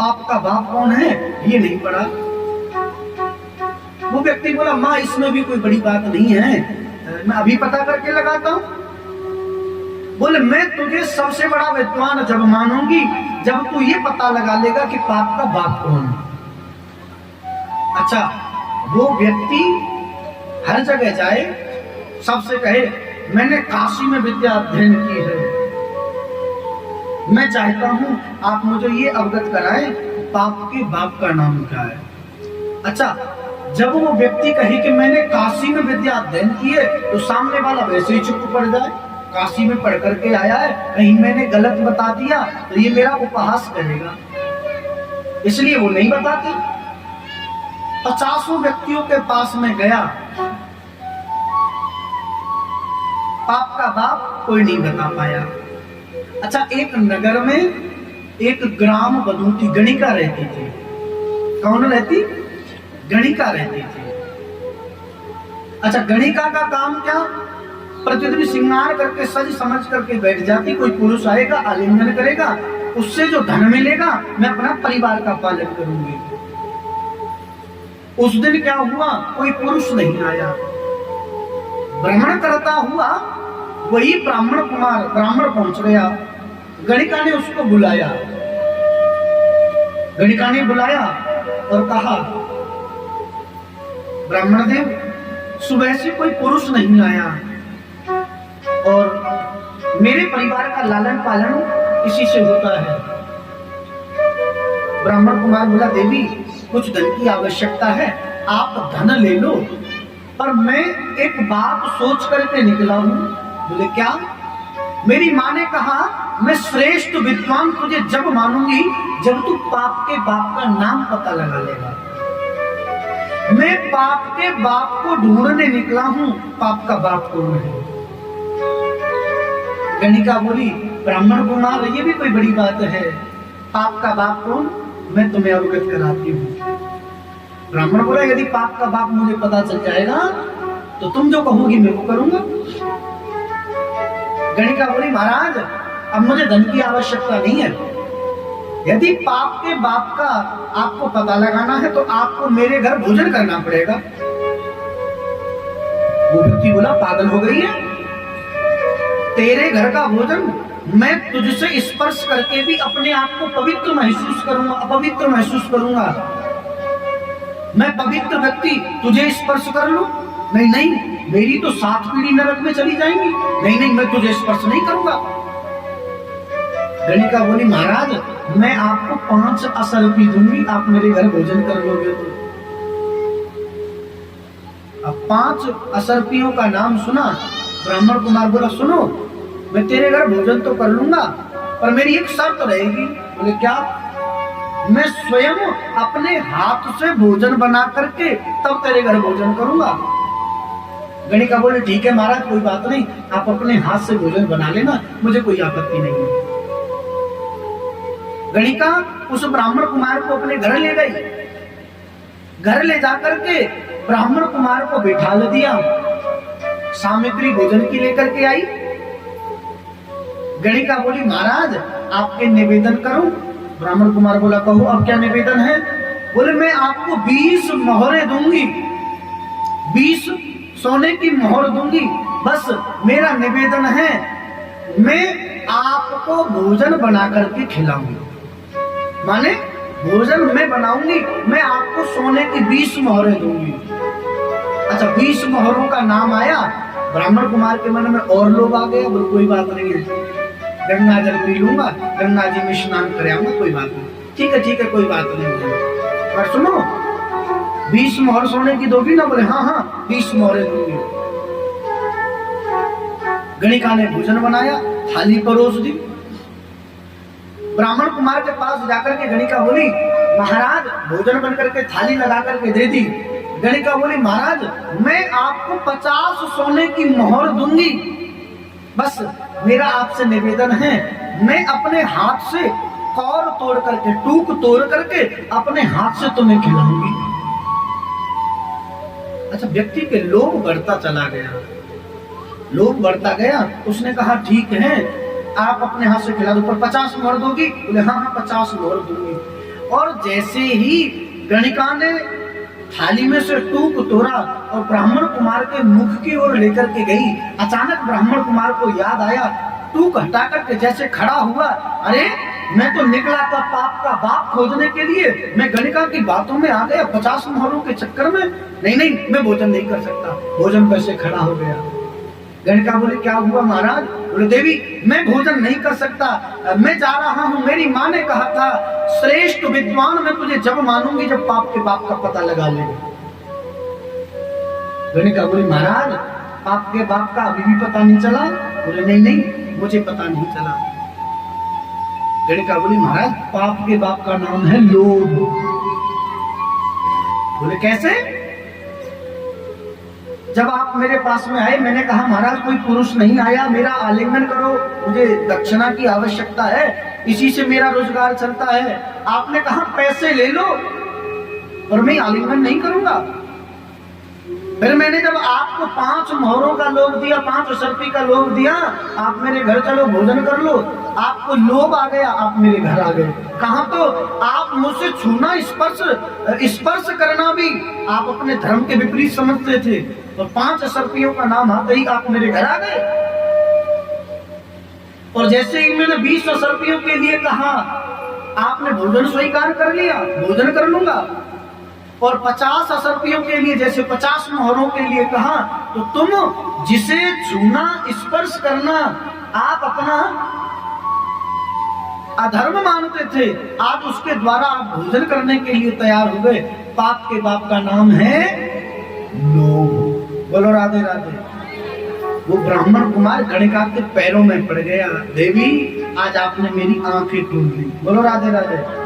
आपका बाप कौन है ये नहीं पढ़ा। वो व्यक्ति बोला माँ इसमें भी कोई बड़ी बात नहीं है, मैं अभी पता करके लगाता हूं। बोले मैं तुझे सबसे बड़ा विद्वान जब मानूंगी जब तू ये पता लगा लेगा कि पाप का बाप कौन है। अच्छा, वो व्यक्ति हर जगह जाए, सबसे कहे मैंने काशी में विद्या अध्ययन की है, मैं चाहता हूं आप मुझे ये अवगत कराएं पाप के बाप का नाम क्या है। अच्छा, जब वो व्यक्ति कहे कि मैंने काशी में विद्या अध्ययन की है तो सामने वाला वैसे ही चुप पड़ जाए, काशी में पढ़ करके आया है, कहीं मैंने गलत बता दिया तो ये मेरा उपहास करेगा, इसलिए वो नहीं बताते। 50 व्यक्तियों के पास में गया, पाप का बाप कोई नहीं बता पाया। अच्छा, एक नगर में एक ग्राम वधूति गणिका रहती थी। कौन रहती? गणिका रहती थी। अच्छा, गणिका का काम क्या? प्रतिदिन श्रृंगार करके सज समझ करके बैठ जाती, कोई पुरुष आएगा आलिंगन करेगा, उससे जो धन मिलेगा मैं अपना परिवार का पालन करूंगी। उस दिन क्या हुआ, कोई पुरुष नहीं आया। भ्रमण करता हुआ वही ब्राह्मण कुमार ब्राह्मण पहुंच गया। गणिका ने उसको बुलाया, गणिका ने बुलाया और कहा ब्राह्मण देव सुबह से कोई पुरुष नहीं आया और मेरे परिवार का लालन पालन इसी से होता है। ब्राह्मण कुमार बोला देवी कुछ धन की आवश्यकता है, आप धन ले लो, पर मैं एक बात सोच करके निकला हूं। बोले क्या? मेरी माँ ने कहा मैं श्रेष्ठ विद्वान तुझे जब मानूंगी जब तू पाप के बाप का नाम पता लगा लेगा। मैं पाप के बाप को ढूंढने निकला हूं, पाप का बाप कौन है? गणिका बोली ब्राह्मण कुमार ये भी कोई बड़ी बात है, पाप का बाप कौन मैं तुम्हें अवगत कराती हूँ। ब्राह्मण बोला यदि पाप का बाप मुझे पता चल जाएगा तो तुम जो कहोगी मैं वो करूंगा। गणिका बोली महाराज अब मुझे धन की आवश्यकता नहीं है, यदि पाप के बाप का आपको पता लगाना है तो आपको मेरे घर भोजन करना पड़ेगा। वो व्यक्ति बोला पागल हो गई है, तेरे घर का भोजन मैं तुझसे स्पर्श करके भी अपने आप को पवित्र महसूस करूंगा, अपवित्र महसूस करूंगा। मैं पवित्र व्यक्ति तुझे स्पर्श कर लूं? नहीं नहीं, मेरी तो 7 पीढ़ी नरक में चली जाएंगी। नहीं नहीं, मैं तुझे स्पर्श नहीं करूंगा। गणिका बोली महाराज मैं आपको 5 असरपी दूंगी, आप मेरे घर भोजन कर लोगे तो। अब 5 असरपियों का नाम सुना, ब्राह्मण कुमार बोला सुनो मैं तेरे घर भोजन तो कर लूंगा पर मेरी एक शर्त रहेगी। बोले क्या? मैं स्वयं अपने हाथ से भोजन बना करके तब तेरे घर भोजन करूंगा। गणिका बोले ठीक है महाराज कोई बात नहीं, आप अपने हाथ से भोजन बना लेना, मुझे कोई आपत्ति नहीं है। गणिका उस ब्राह्मण कुमार को अपने घर ले गई, घर ले जाकर के ब्राह्मण कुमार को बिठा दिया, सामग्री भोजन की लेकर के आई। गणिका बोली महाराज आपके निवेदन करूं? ब्राह्मण कुमार बोला कहो अब क्या निवेदन है? बोले मैं आपको 20 मोहरें दूंगी, 20 सोने की मोहर दूंगी, बस मेरा निवेदन है मैं आपको भोजन बना करके खिलाऊंगी। माने भोजन मैं बनाऊंगी, मैं आपको सोने की 20 मोहरें दूंगी। अच्छा 20 मोहरों का नाम आया, ब्राह्मण कुमार के मन में और लोभ आ गया। बोले कोई बात नहीं है, गंगा जल पी लूंगा, गंगा जी में स्नान कर आऊंगा, कोई बात नहीं। ठीक है कोई बात नहीं है, पर सुनो 20 मोहर सोने की दोगी ना? बोले हाँ 20 मोहरें दूंगी। गणिका ने भोजन बनाया, थाली परोस दी। ब्राह्मण कुमार के पास जाकर के गणिका बोली महाराज भोजन बन करके थाली लगा करके दे दी। गणिका बोली महाराज मैं आपको 50 सोने की मोहर दूंगी, बस मेरा आपसे निवेदन है मैं अपने हाथ से कौर तोड़ करके टूक तोड़ करके अपने हाथ से तुम्हें खिलाऊंगी। अच्छा व्यक्ति के लोभ बढ़ता चला गया, लोभ बढ़ता गया। उसने कहा ठीक है आप अपने हाथ से खिला दो, पर 50 मोहर दोगी? बोले हाँ 50 मोहर दूंगी। और और जैसे ही गणिका ने थाली में से टूक तोड़ा और ब्राह्मण कुमार के मुख की ओर लेकर के गई, अचानक ब्राह्मण कुमार को याद आया, टूक हटा करके जैसे खड़ा हुआ, अरे मैं तो निकला था पाप का बाप खोजने के लिए, मैं गणिका की बातों में आ गया 50 मोहरों के चक्कर में, नहीं मैं भोजन नहीं कर सकता। भोजन कैसे खड़ा हो गया? गणिका बोले क्या हुआ महाराज? बोले देवी मैं भोजन नहीं कर सकता, मैं जा रहा हूँ, मेरी माँ ने कहा था श्रेष्ठ विद्वान मैं तुझे जब मानूंगी जब पाप के बाप का पता लगा लेगा। गणिका बोली महाराज पाप के बाप का अभी भी पता नहीं चला? बोले नहीं मुझे पता नहीं चला। गणिका बोली महाराज पाप के बाप का नाम है लोभ। बोले कैसे? जब आप मेरे पास में आए मैंने कहा महाराज कोई पुरुष नहीं आया, मेरा आलिंगन करो, मुझे दक्षिणा की आवश्यकता है, इसी से मेरा रोजगार चलता है। आपने कहा पैसे ले लो और मैं आलिंगन नहीं करूंगा। फिर मैंने जब आपको 5 मोहरों का लोभ दिया, 5 सर्पी का लोभ दिया, आप मेरे घर चलो भोजन कर लो, आपको लोभ आ गया, आप मेरे घर आ गए। कहा तो आप मुझसे छूना स्पर्श करना भी आप अपने धर्म के विपरीत समझते थे, और 5 सर्पियों का नाम आते ही आप मेरे घर आ गए। और जैसे ही मैंने 20 सर्पियों के लिए कहा आपने भोजन स्वीकार कर लिया, भोजन कर लूंगा। और 50 असर्पियों के लिए जैसे 50 मोहरों के लिए कहा, तो तुम जिसे छूना स्पर्श करना आप अपना अधर्म मानते थे, आज उसके द्वारा आप भोजन करने के लिए तैयार हो गए। पाप के बाप का नाम है लोभ। बोलो राधे राधे। वो ब्राह्मण कुमार गणिका के पैरों में पड़ गया, देवी आज आपने मेरी आंखें खोल दी। बोलो राधे राधे।